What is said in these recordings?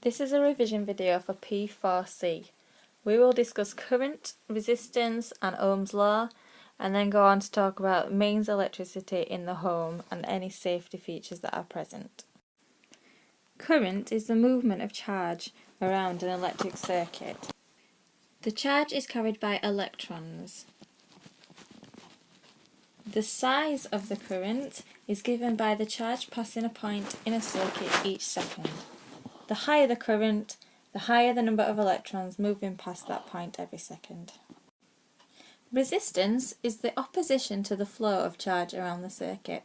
This is a revision video for P4C. We will discuss current, resistance and Ohm's law, and then go on to talk about mains electricity in the home and any safety features that are present. Current is the movement of charge around an electric circuit. The charge is carried by electrons. The size of the current is given by the charge passing a point in a circuit each second. The higher the current, the higher the number of electrons moving past that point every second. Resistance is the opposition to the flow of charge around the circuit.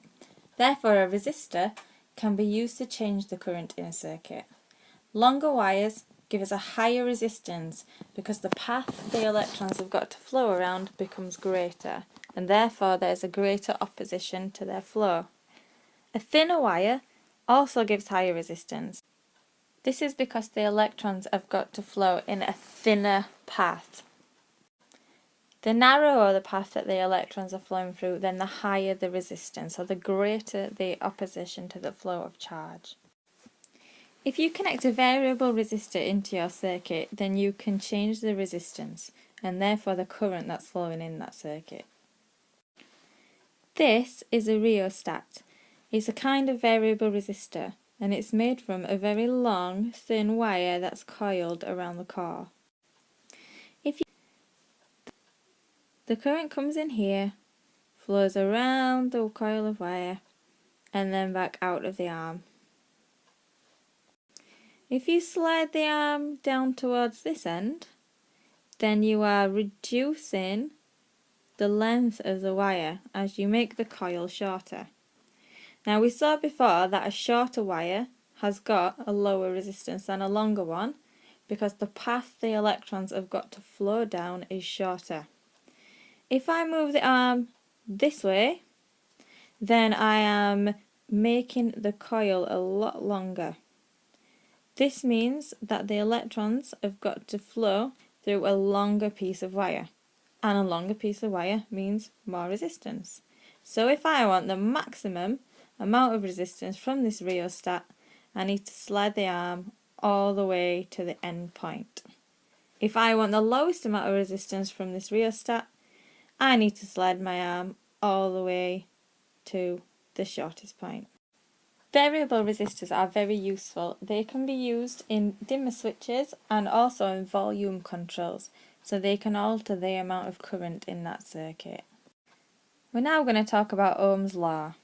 Therefore, a resistor can be used to change the current in a circuit. Longer wires give us a higher resistance because the path the electrons have got to flow around becomes greater, and therefore there is a greater opposition to their flow. A thinner wire also gives higher resistance. This is because the electrons have got to flow in a thinner path. The narrower the path that the electrons are flowing through, then the higher the resistance, or the greater the opposition to the flow of charge. If you connect a variable resistor into your circuit, then you can change the resistance, and therefore the current that's flowing in that circuit. This is a rheostat. It's a kind of variable resistor, and it's made from a very long, thin wire that's coiled around the core. The current comes in here, flows around the coil of wire, and then back out of the arm. If you slide the arm down towards this end, then you are reducing the length of the wire as you make the coil shorter. Now we saw before that a shorter wire has got a lower resistance than a longer one because the path the electrons have got to flow down is shorter. If I move the arm this way, then I am making the coil a lot longer. This means that the electrons have got to flow through a longer piece of wire, and a longer piece of wire means more resistance. So if I want the maximum amount of resistance from this rheostat, I need to slide the arm all the way to the end point. If I want the lowest amount of resistance from this rheostat, I need to slide my arm all the way to the shortest point. Variable resistors are very useful. They can be used in dimmer switches and also in volume controls, so they can alter the amount of current in that circuit. We're now going to talk about Ohm's law.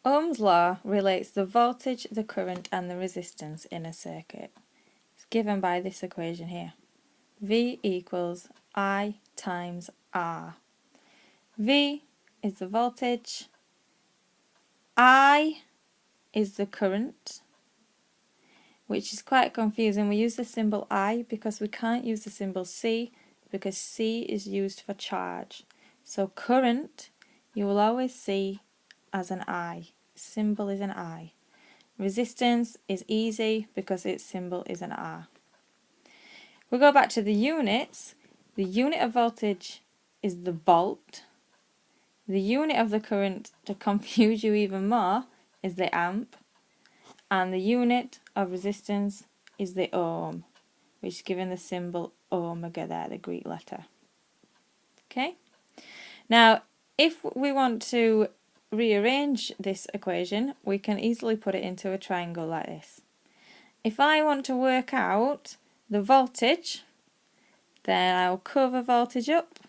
Ohm's law relates the voltage, the current and the resistance in a circuit. It's given by this equation here. V equals I times R. V is the voltage, I is the current, which is quite confusing. We use the symbol I because we can't use the symbol C because C is used for charge. So current you will always see as an I. Symbol is an I. Resistance is easy because its symbol is an R. We go back to the units. The unit of voltage is the volt. The unit of the current, to confuse you even more, is the amp. And the unit of resistance is the ohm, which is given the symbol omega there, the Greek letter. Okay? Now, if we want to rearrange this equation, we can easily put it into a triangle like this. If I want to work out the voltage, then I'll cover voltage up,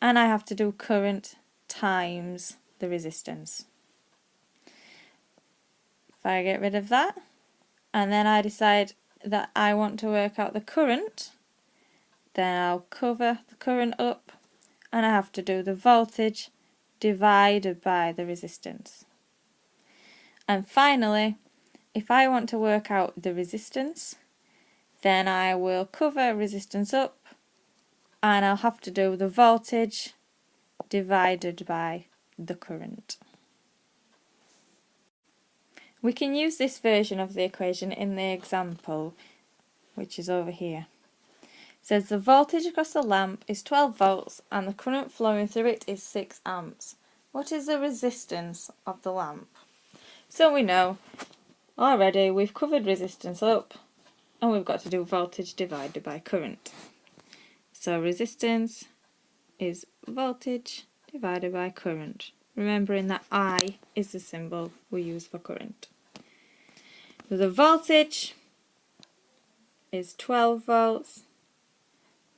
and I have to do current times the resistance. If I get rid of that, and then I decide that I want to work out the current, then I'll cover the current up, and I have to do the voltage divided by the resistance. And finally, if I want to work out the resistance, then I will cover resistance up, and I'll have to do the voltage divided by the current. We can use this version of the equation in the example, which is over here. It says the voltage across the lamp is 12 volts and the current flowing through it is 6 amps. What is the resistance of the lamp? So we know already we've covered resistance up, and we've got to do voltage divided by current. So resistance is voltage divided by current, remembering that I is the symbol we use for current. So the voltage is 12 volts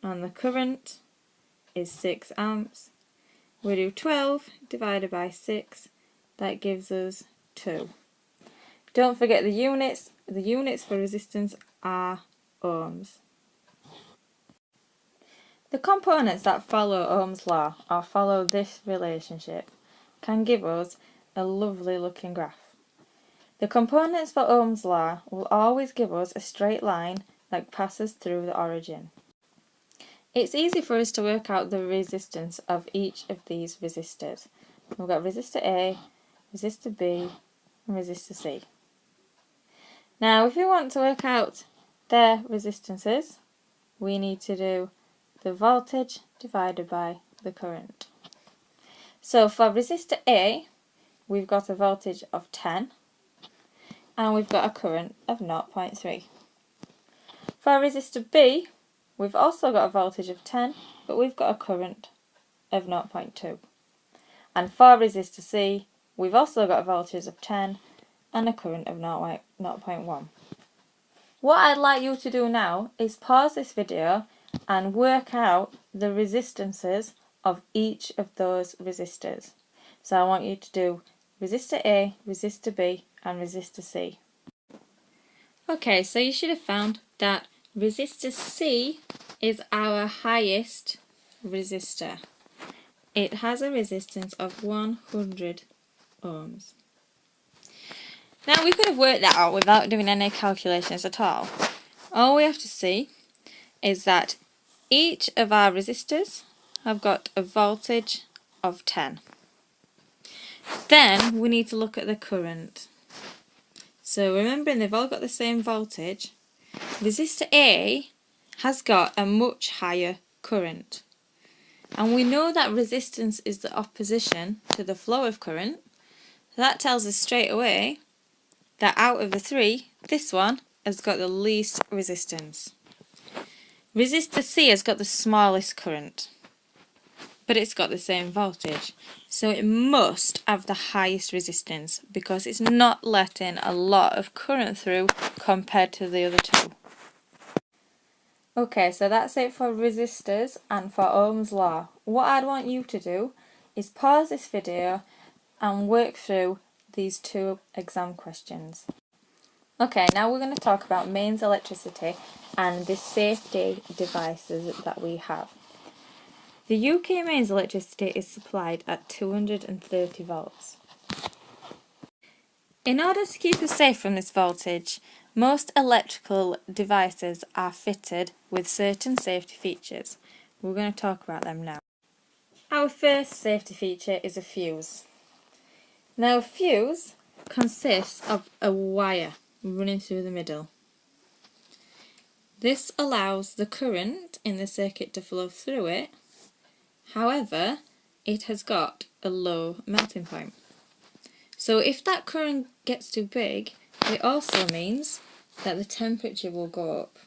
and the current is 6 amps. We do 12 divided by 6, that gives us 2. Don't forget the units. The units for resistance are ohms. The components that follow Ohm's law, or follow this relationship, can give us a lovely looking graph. The components for Ohm's law will always give us a straight line that passes through the origin. It's easy for us to work out the resistance of each of these resistors. We've got resistor A, resistor B, and resistor C. Now, if we want to work out their resistances, we need to do the voltage divided by the current. So for resistor A, we've got a voltage of 10 and we've got a current of 0.3. For resistor B, we've also got a voltage of 10, but we've got a current of 0.2. And for resistor C, we've also got a voltage of 10 and a current of 0.1. What I'd like you to do now is pause this video and work out the resistances of each of those resistors. So I want you to do resistor A, resistor B and resistor C. Okay, so you should have found that resistor C is our highest resistor. It has a resistance of 100 ohms. Now we could have worked that out without doing any calculations at all. All we have to see is that each of our resistors have got a voltage of 10. Then we need to look at the current. So remembering they've all got the same voltage, resistor A has got a much higher current. And we know that resistance is the opposition to the flow of current. So that tells us straight away that out of the three, this one has got the least resistance. Resistor C has got the smallest current, but it's got the same voltage, so it must have the highest resistance because it's not letting a lot of current through compared to the other two. Okay, so that's it for resistors and for Ohm's law. What I'd want you to do is pause this video and work through these two exam questions. Okay, now we're going to talk about mains electricity and the safety devices that we have. The UK mains electricity is supplied at 230 volts. In order to keep us safe from this voltage, most electrical devices are fitted with certain safety features. We're going to talk about them now. Our first safety feature is a fuse. Now a fuse consists of a wire running through the middle. This allows the current in the circuit to flow through it. However, it has got a low melting point. So if that current gets too big, it also means that the temperature will go up.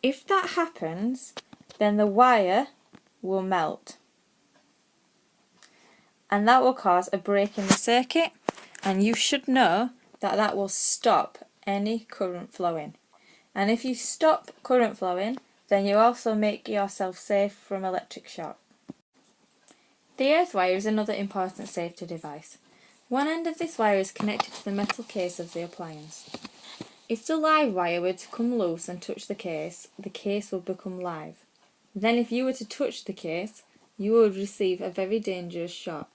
If that happens, then the wire will melt. And that will cause a break in the circuit, and you should know that that will stop any current flowing. And if you stop current flowing, then you also make yourself safe from electric shock. The earth wire is another important safety device. One end of this wire is connected to the metal case of the appliance. If the live wire were to come loose and touch the case will become live. Then if you were to touch the case, you would receive a very dangerous shock.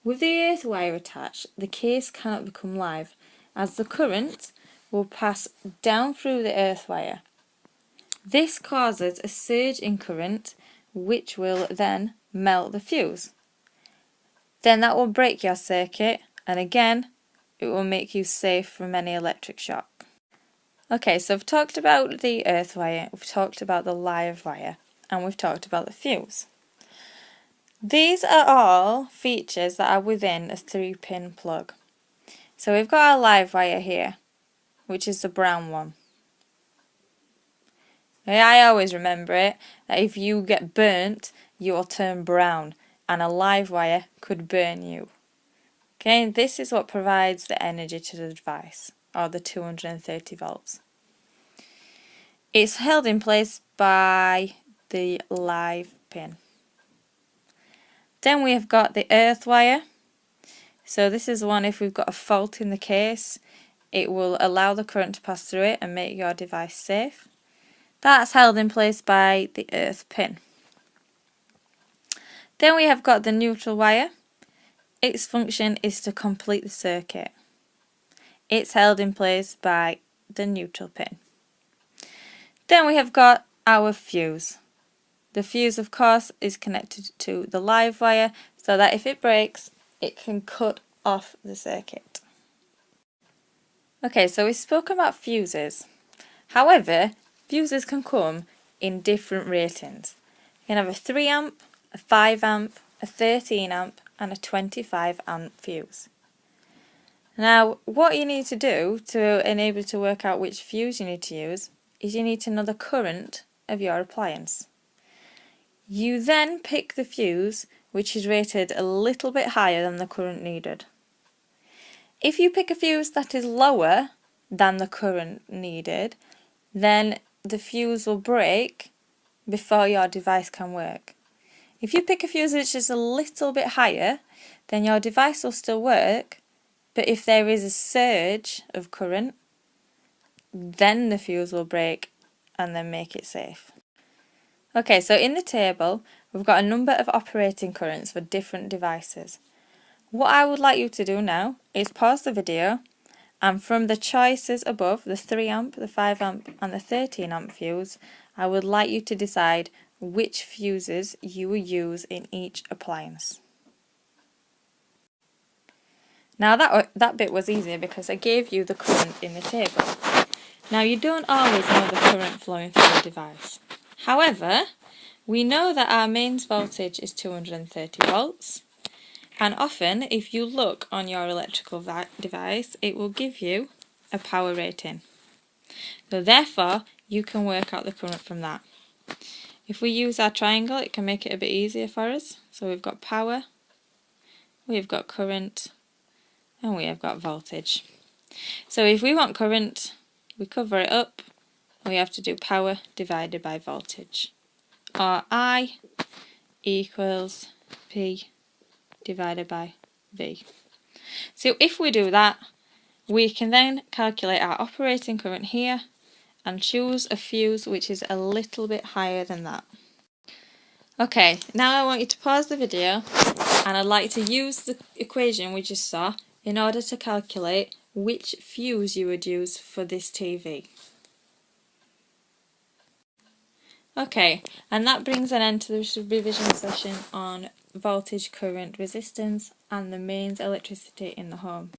With the earth wire attached, the case cannot become live, as the current will pass down through the earth wire. This causes a surge in current, which will then melt the fuse. Then that will break your circuit, and again, it will make you safe from any electric shock. Okay, so we've talked about the earth wire, we've talked about the live wire, and we've talked about the fuse. These are all features that are within a 3-pin plug. So we've got our live wire here, which is the brown one. Okay, I always remember it, that if you get burnt, you will turn brown, and a live wire could burn you. Okay, and this is what provides the energy to the device, or the 230 volts. It's held in place by the live pin. Then we have got the earth wire. So this is one, if we've got a fault in the case, it will allow the current to pass through it and make your device safe. That's held in place by the earth pin. Then we have got the neutral wire. Its function is to complete the circuit. It's held in place by the neutral pin. Then we have got our fuse. The fuse, of course, is connected to the live wire so that if it breaks, it can cut off the circuit. Okay, so we spoke about fuses. However, fuses can come in different ratings. You can have a 3 amp, a 5 amp, a 13 amp and a 25 amp fuse. Now, what you need to do to enable you to work out which fuse you need to use is you need to know the current of your appliance. You then pick the fuse which is rated a little bit higher than the current needed. If you pick a fuse that is lower than the current needed, then the fuse will break before your device can work. If you pick a fuse which is a little bit higher, then your device will still work, but if there is a surge of current, then the fuse will break and then make it safe. Okay, so in the table, we've got a number of operating currents for different devices. What I would like you to do now is pause the video, and from the choices above, the 3 amp, the 5 amp and the 13 amp fuse, I would like you to decide which fuses you will use in each appliance. Now that bit was easier because I gave you the current in the table. Now you don't always know the current flowing through the device. However, we know that our mains voltage is 230 volts, and often if you look on your electrical device, it will give you a power rating. So therefore, you can work out the current from that. If we use our triangle, it can make it a bit easier for us. So we've got power, we've got current, and we have got voltage. So if we want current, we cover it up, and we have to do power divided by voltage. Or I equals P divided by V. So if we do that, we can then calculate our operating current here and choose a fuse which is a little bit higher than that. Okay, now I want you to pause the video, and I'd like to use the equation we just saw in order to calculate which fuse you would use for this TV. Okay, and that brings an end to this revision session on voltage, current, resistance and the mains electricity in the home.